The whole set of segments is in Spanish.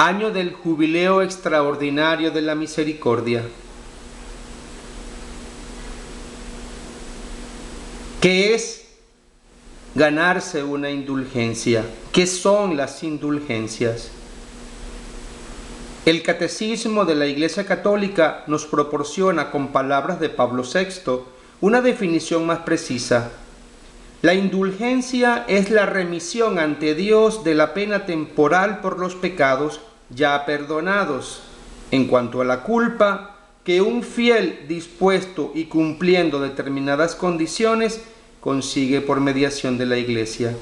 Año del Jubileo Extraordinario de la Misericordia. ¿Qué es ganarse una indulgencia? ¿Qué son las indulgencias? El Catecismo de la Iglesia Católica nos proporciona con palabras de Pablo VI una definición más precisa. La indulgencia es la remisión ante Dios de la pena temporal por los pecados ya perdonados, en cuanto a la culpa que un fiel dispuesto y cumpliendo determinadas condiciones consigue por mediación de la Iglesia,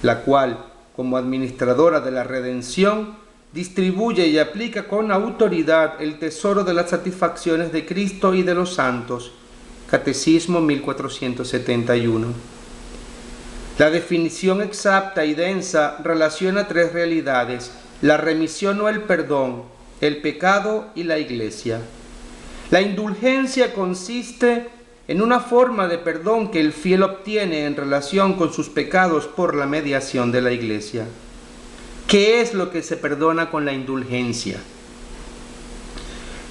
la cual, como administradora de la redención, distribuye y aplica con autoridad el tesoro de las satisfacciones de Cristo y de los santos. Catecismo 1471. La definición exacta y densa relaciona tres realidades: la remisión o el perdón, el pecado y la Iglesia. La indulgencia consiste en una forma de perdón que el fiel obtiene en relación con sus pecados por la mediación de la Iglesia. ¿Qué es lo que se perdona con la indulgencia?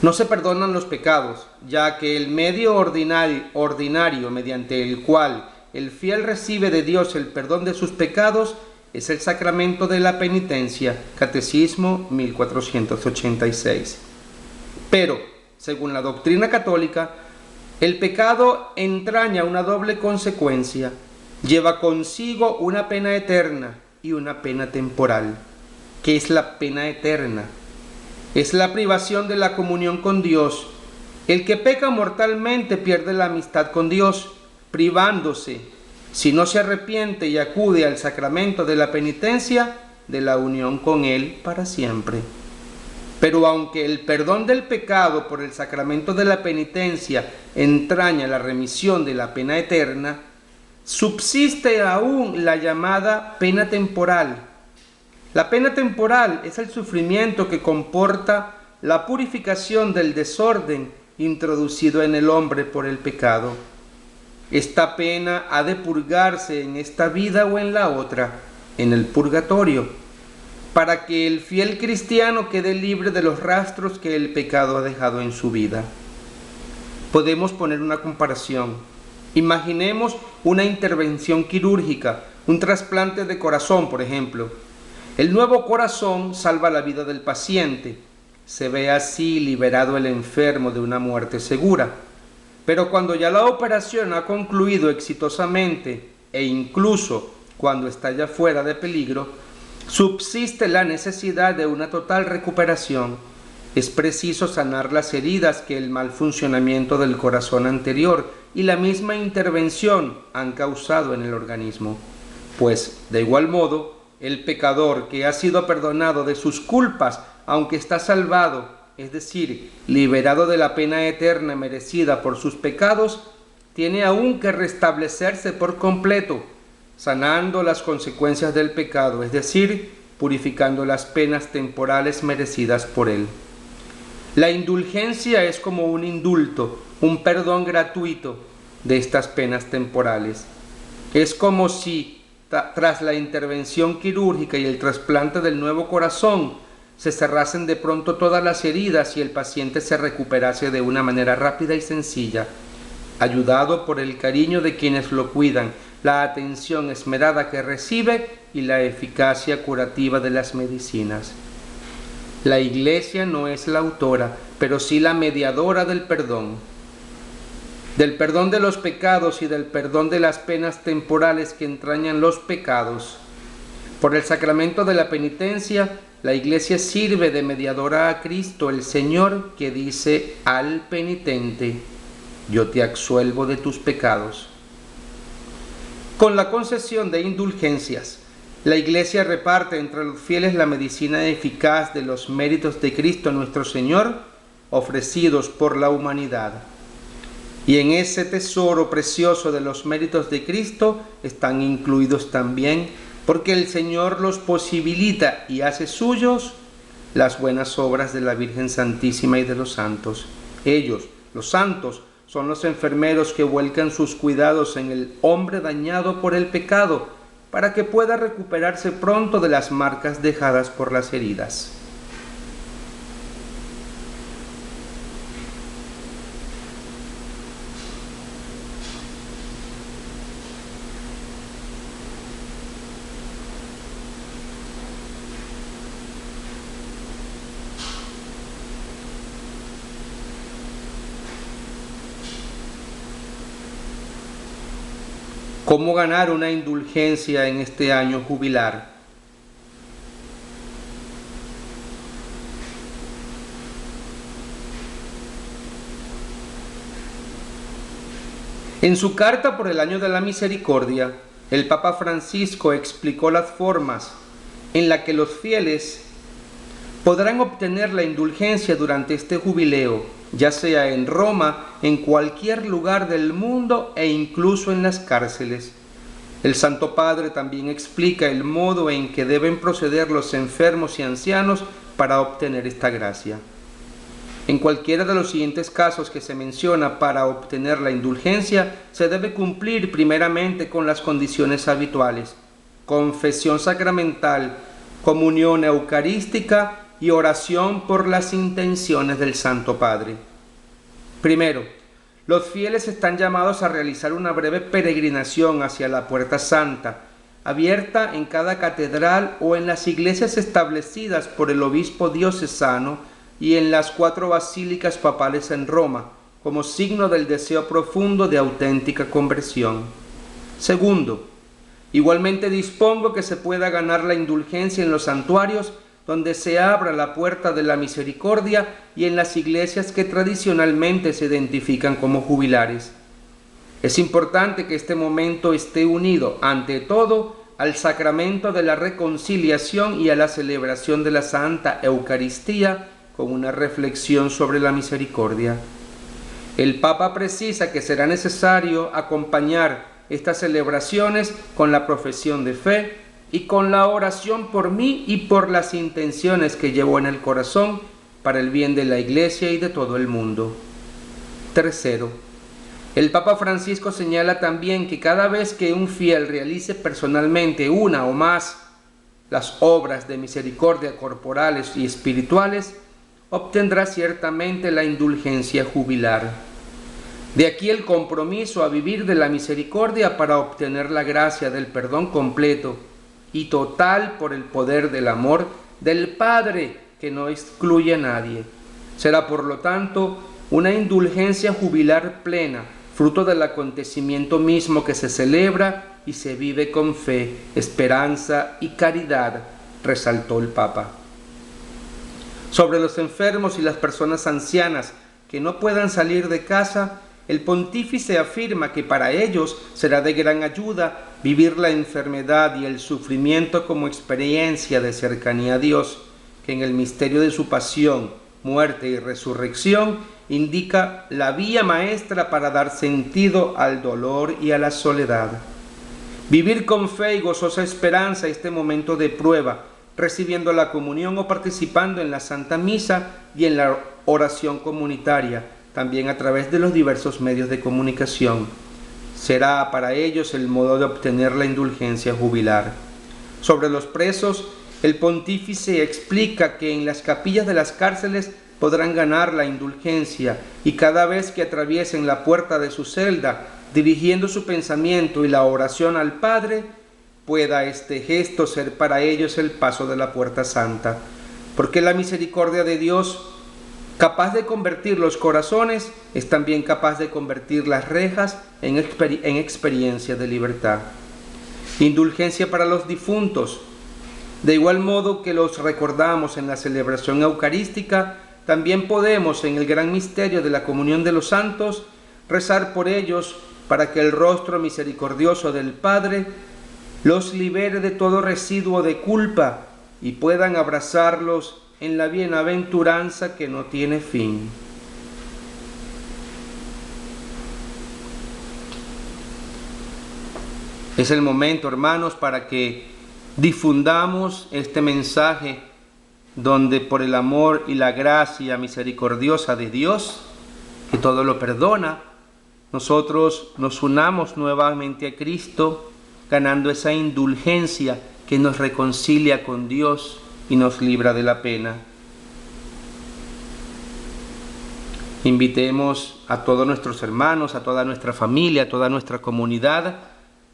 No se perdonan los pecados, ya que el medio ordinario mediante el cual el fiel recibe de Dios el perdón de sus pecados es el sacramento de la penitencia, Catecismo 1486. Pero, según la doctrina católica, el pecado entraña una doble consecuencia: lleva consigo una pena eterna y una pena temporal. ¿Qué es la pena eterna? Es la privación de la comunión con Dios. El que peca mortalmente pierde la amistad con Dios, privándose, si no se arrepiente y acude al sacramento de la penitencia, de la unión con Él para siempre. Pero aunque el perdón del pecado por el sacramento de la penitencia entraña la remisión de la pena eterna, subsiste aún la llamada pena temporal. La pena temporal es el sufrimiento que comporta la purificación del desorden introducido en el hombre por el pecado. Esta pena ha de purgarse en esta vida o en la otra, en el purgatorio, para que el fiel cristiano quede libre de los rastros que el pecado ha dejado en su vida. Podemos poner una comparación. Imaginemos una intervención quirúrgica, un trasplante de corazón, por ejemplo. El nuevo corazón salva la vida del paciente. Se ve así liberado el enfermo de una muerte segura. Pero cuando ya la operación ha concluido exitosamente e incluso cuando está ya fuera de peligro, subsiste la necesidad de una total recuperación. Es preciso sanar las heridas que el mal funcionamiento del corazón anterior y la misma intervención han causado en el organismo. Pues, de igual modo, el pecador que ha sido perdonado de sus culpas, aunque está salvado, es decir, liberado de la pena eterna merecida por sus pecados, tiene aún que restablecerse por completo, sanando las consecuencias del pecado, es decir, purificando las penas temporales merecidas por él. La indulgencia es como un indulto, un perdón gratuito de estas penas temporales. Es como si, tras la intervención quirúrgica y el trasplante del nuevo corazón, se cerrasen de pronto todas las heridas y el paciente se recuperase de una manera rápida y sencilla, ayudado por el cariño de quienes lo cuidan, la atención esmerada que recibe y la eficacia curativa de las medicinas. La Iglesia no es la autora, pero sí la mediadora del perdón de los pecados y del perdón de las penas temporales que entrañan los pecados. Por el sacramento de la penitencia, la Iglesia sirve de mediadora a Cristo, el Señor, que dice al penitente: yo te absuelvo de tus pecados. Con la concesión de indulgencias, la Iglesia reparte entre los fieles la medicina eficaz de los méritos de Cristo nuestro Señor, ofrecidos por la humanidad. Y en ese tesoro precioso de los méritos de Cristo están incluidos también, porque el Señor los posibilita y hace suyos, las buenas obras de la Virgen Santísima y de los santos. Ellos, los santos, son los enfermeros que vuelcan sus cuidados en el hombre dañado por el pecado, para que pueda recuperarse pronto de las marcas dejadas por las heridas. ¿Cómo ganar una indulgencia en este año jubilar? En su carta por el Año de la Misericordia, el Papa Francisco explicó las formas en las que los fieles podrán obtener la indulgencia durante este jubileo, ya sea en Roma, en cualquier lugar del mundo e incluso en las cárceles. El Santo Padre también explica el modo en que deben proceder los enfermos y ancianos para obtener esta gracia. En cualquiera de los siguientes casos que se menciona para obtener la indulgencia, se debe cumplir primeramente con las condiciones habituales: confesión sacramental, comunión eucarística y oración por las intenciones del Santo Padre. Primero, los fieles están llamados a realizar una breve peregrinación hacia la Puerta Santa, abierta en cada catedral o en las iglesias establecidas por el obispo diocesano y en las 4 basílicas papales en Roma, como signo del deseo profundo de auténtica conversión. Segundo, igualmente dispongo que se pueda ganar la indulgencia en los santuarios donde se abra la puerta de la misericordia y en las iglesias que tradicionalmente se identifican como jubilares. Es importante que este momento esté unido, ante todo, al sacramento de la reconciliación y a la celebración de la Santa Eucaristía, con una reflexión sobre la misericordia. El Papa precisa que será necesario acompañar estas celebraciones con la profesión de fe y con la oración por mí y por las intenciones que llevo en el corazón para el bien de la Iglesia y de todo el mundo. Tercero, el Papa Francisco señala también que cada vez que un fiel realice personalmente una o más las obras de misericordia corporales y espirituales, obtendrá ciertamente la indulgencia jubilar. De aquí el compromiso a vivir de la misericordia para obtener la gracia del perdón completo y total por el poder del amor del Padre que no excluye a nadie. Será por lo tanto una indulgencia jubilar plena, fruto del acontecimiento mismo que se celebra y se vive con fe, esperanza y caridad, resaltó el Papa. Sobre los enfermos y las personas ancianas que no puedan salir de casa, el pontífice afirma que para ellos será de gran ayuda vivir la enfermedad y el sufrimiento como experiencia de cercanía a Dios, que en el misterio de su pasión, muerte y resurrección indica la vía maestra para dar sentido al dolor y a la soledad. Vivir con fe y gozosa esperanza este momento de prueba, recibiendo la comunión o participando en la Santa Misa y en la oración comunitaria, también a través de los diversos medios de comunicación. Será para ellos el modo de obtener la indulgencia jubilar. Sobre los presos, el pontífice explica que en las capillas de las cárceles podrán ganar la indulgencia y cada vez que atraviesen la puerta de su celda, dirigiendo su pensamiento y la oración al Padre, pueda este gesto ser para ellos el paso de la Puerta Santa, porque la misericordia de Dios, capaz de convertir los corazones, es también capaz de convertir las rejas en experiencia de libertad. Indulgencia para los difuntos. De igual modo que los recordamos en la celebración eucarística, también podemos, en el gran misterio de la comunión de los santos, rezar por ellos para que el rostro misericordioso del Padre los libere de todo residuo de culpa y puedan abrazarlos en la bienaventuranza que no tiene fin. Es el momento, hermanos, para que difundamos este mensaje donde por el amor y la gracia misericordiosa de Dios, que todo lo perdona, nosotros nos unamos nuevamente a Cristo, ganando esa indulgencia que nos reconcilia con Dios y nos libra de la pena. Invitemos a todos nuestros hermanos, a toda nuestra familia, a toda nuestra comunidad,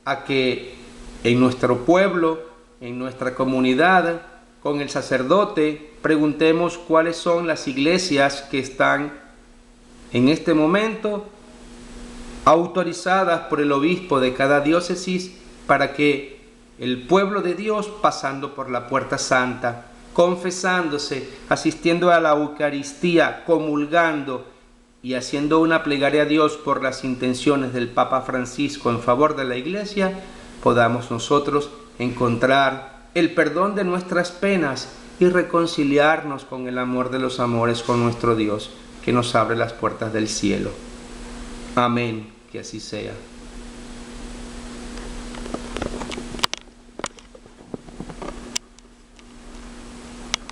a que en nuestro pueblo, en nuestra comunidad, con el sacerdote, preguntemos cuáles son las iglesias que están en este momento autorizadas por el obispo de cada diócesis, para que el pueblo de Dios, pasando por la puerta santa, confesándose, asistiendo a la Eucaristía, comulgando y haciendo una plegaria a Dios por las intenciones del Papa Francisco en favor de la Iglesia, podamos nosotros encontrar el perdón de nuestras penas y reconciliarnos con el amor de los amores con nuestro Dios, que nos abre las puertas del cielo. Amén, que así sea.